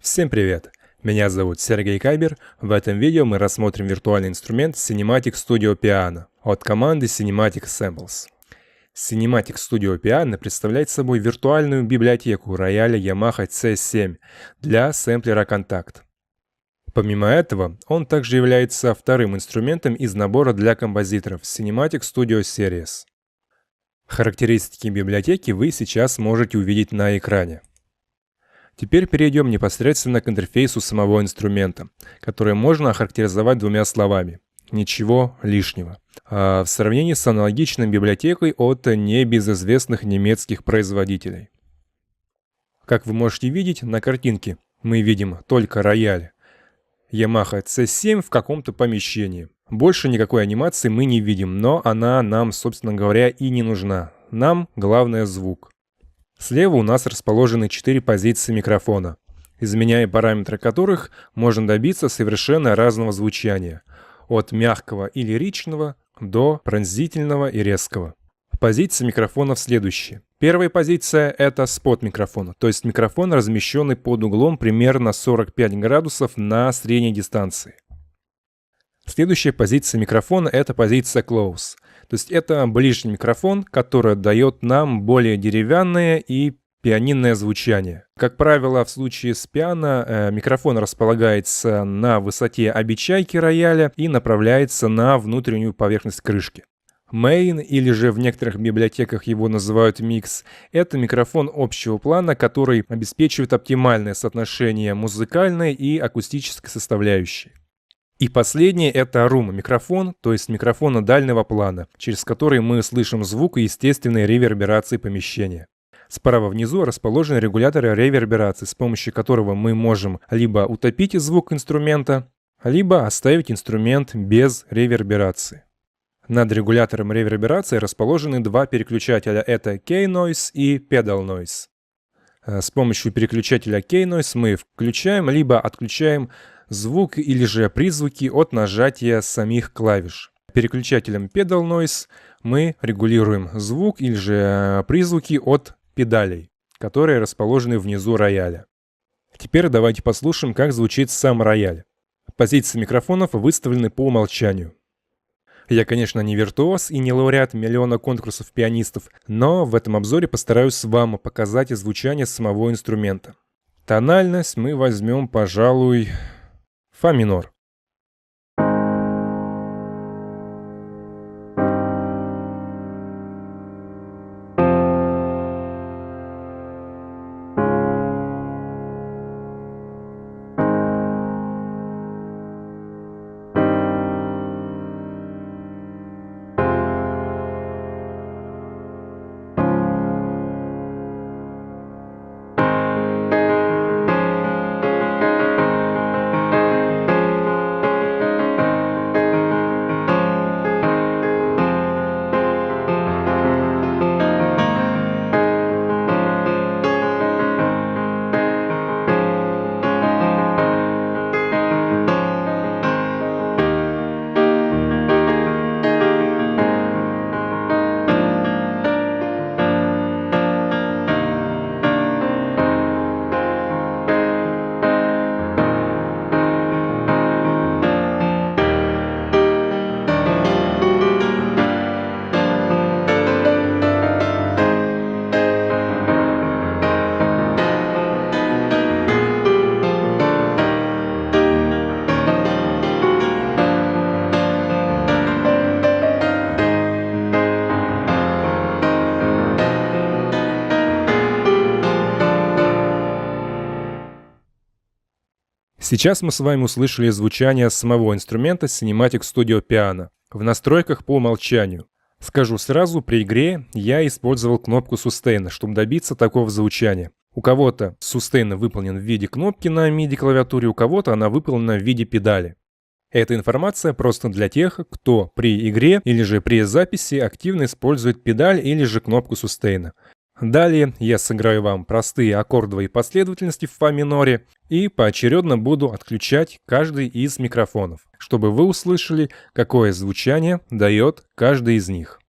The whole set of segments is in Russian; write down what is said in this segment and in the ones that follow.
Всем привет! Меня зовут Сергей Кайбер. В этом видео мы рассмотрим виртуальный инструмент Cinematic Studio Piano от команды Cinematic Samples. Cinematic Studio Piano представляет собой виртуальную библиотеку рояля Yamaha C7 для сэмплера Contact. Помимо этого, он также является вторым инструментом из набора для композиторов Cinematic Studio Series. Характеристики библиотеки вы сейчас можете увидеть на экране. Теперь перейдем непосредственно к интерфейсу самого инструмента, который можно охарактеризовать двумя словами – ничего лишнего. В сравнении с аналогичной библиотекой от небезызвестных немецких производителей. Как вы можете видеть на картинке, мы видим только рояль Yamaha C7 в каком-то помещении. Больше никакой анимации мы не видим, но она нам, собственно говоря, и не нужна. Нам главное звук. Слева у нас расположены 4 позиции микрофона, изменяя параметры которых можно добиться совершенно разного звучания, от мягкого и лиричного до пронзительного и резкого. Позиции микрофонов следующие. Первая позиция – это спот микрофона, то есть микрофон, размещенный под углом примерно 45 градусов на средней дистанции. Следующая позиция микрофона – это позиция close. То есть это ближний микрофон, который дает нам более деревянное и пианинное звучание. Как правило, в случае с пиано микрофон располагается на высоте обечайки рояля и направляется на внутреннюю поверхность крышки. Main, или же в некоторых библиотеках его называют микс, это микрофон общего плана, который обеспечивает оптимальное соотношение музыкальной и акустической составляющей. И последнее – это room-микрофон, то есть микрофон дальнего плана, через который мы слышим звук и естественной реверберации помещения. Справа внизу расположен регулятор реверберации, с помощью которого мы можем либо утопить звук инструмента, либо оставить инструмент без реверберации. Над регулятором реверберации расположены два переключателя – это K-Noise и Pedal Noise. С помощью переключателя K-Noise мы включаем либо отключаем звук или же призвуки от нажатия самих клавиш. Переключателем Pedal Noise мы регулируем звук или же призвуки от педалей, которые расположены внизу рояля. Теперь давайте послушаем, как звучит сам рояль. Позиции микрофонов выставлены по умолчанию. Я, конечно, не виртуоз и не лауреат миллиона конкурсов пианистов, но в этом обзоре постараюсь вам показать звучание самого инструмента. Тональность мы возьмем, пожалуй, фа минор. Сейчас мы с вами услышали звучание самого инструмента Cinematic Studio Piano в настройках по умолчанию. Скажу сразу, при игре я использовал кнопку Sustain, чтобы добиться такого звучания. У кого-то Sustain выполнен в виде кнопки на MIDI-клавиатуре, у кого-то она выполнена в виде педали. Эта информация просто для тех, кто при игре или же при записи активно использует педаль или же кнопку Sustain. Далее я сыграю вам простые аккордовые последовательности в фа миноре и поочередно буду отключать каждый из микрофонов, чтобы вы услышали, какое звучание дает каждый из них.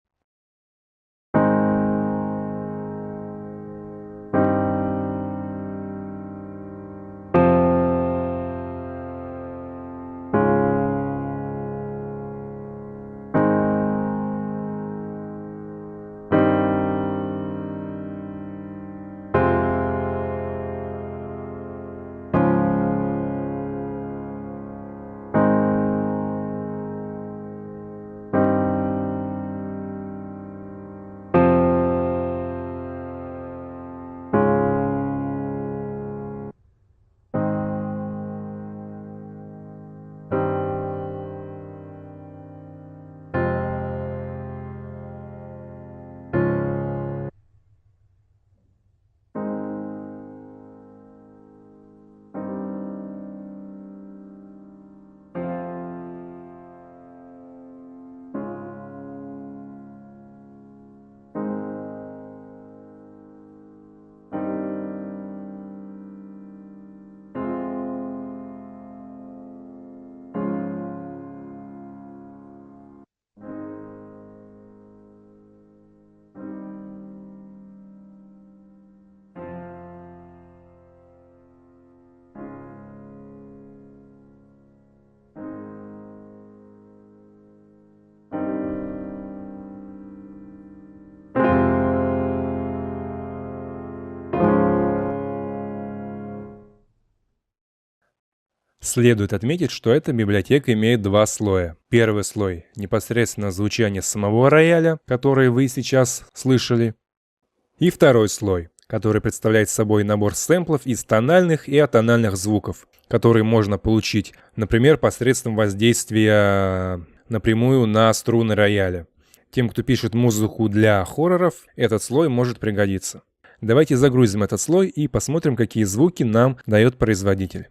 Следует отметить, что эта библиотека имеет два слоя. Первый слой — непосредственно звучание самого рояля, который вы сейчас слышали. И второй слой, который представляет собой набор сэмплов из тональных и атональных звуков, которые можно получить, например, посредством воздействия напрямую на струны рояля. Тем, кто пишет музыку для хорроров, этот слой может пригодиться. Давайте загрузим этот слой и посмотрим, какие звуки нам дает производитель.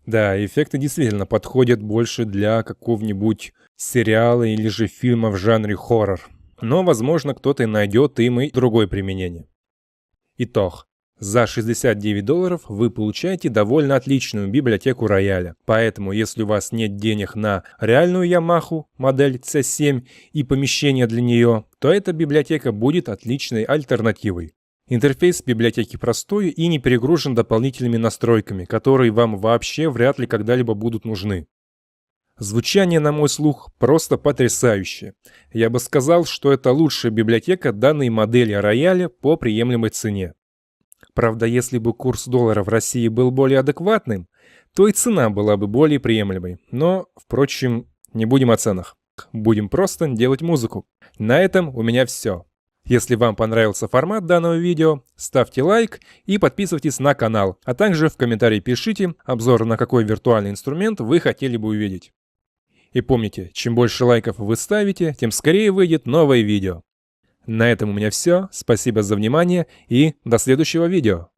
Да, эффекты действительно подходят больше для какого-нибудь сериала или же фильма в жанре хоррор. Но, возможно, кто-то найдет им и другое применение. Итог. За $69 вы получаете довольно отличную библиотеку рояля. Поэтому, если у вас нет денег на реальную Yamaha модель C7 и помещение для нее, то эта библиотека будет отличной альтернативой. Интерфейс библиотеки простой и не перегружен дополнительными настройками, которые вам вообще вряд ли когда-либо будут нужны. Звучание, на мой слух, просто потрясающее. Я бы сказал, что это лучшая библиотека данной модели рояля по приемлемой цене. Правда, если бы курс доллара в России был более адекватным, то и цена была бы более приемлемой. Но, впрочем, не будем о ценах. Будем просто делать музыку. На этом у меня все. Если вам понравился формат данного видео, ставьте лайк и подписывайтесь на канал, а также в комментарии пишите обзор на какой виртуальный инструмент вы хотели бы увидеть. И помните, чем больше лайков вы ставите, тем скорее выйдет новое видео. На этом у меня все, спасибо за внимание и до следующего видео.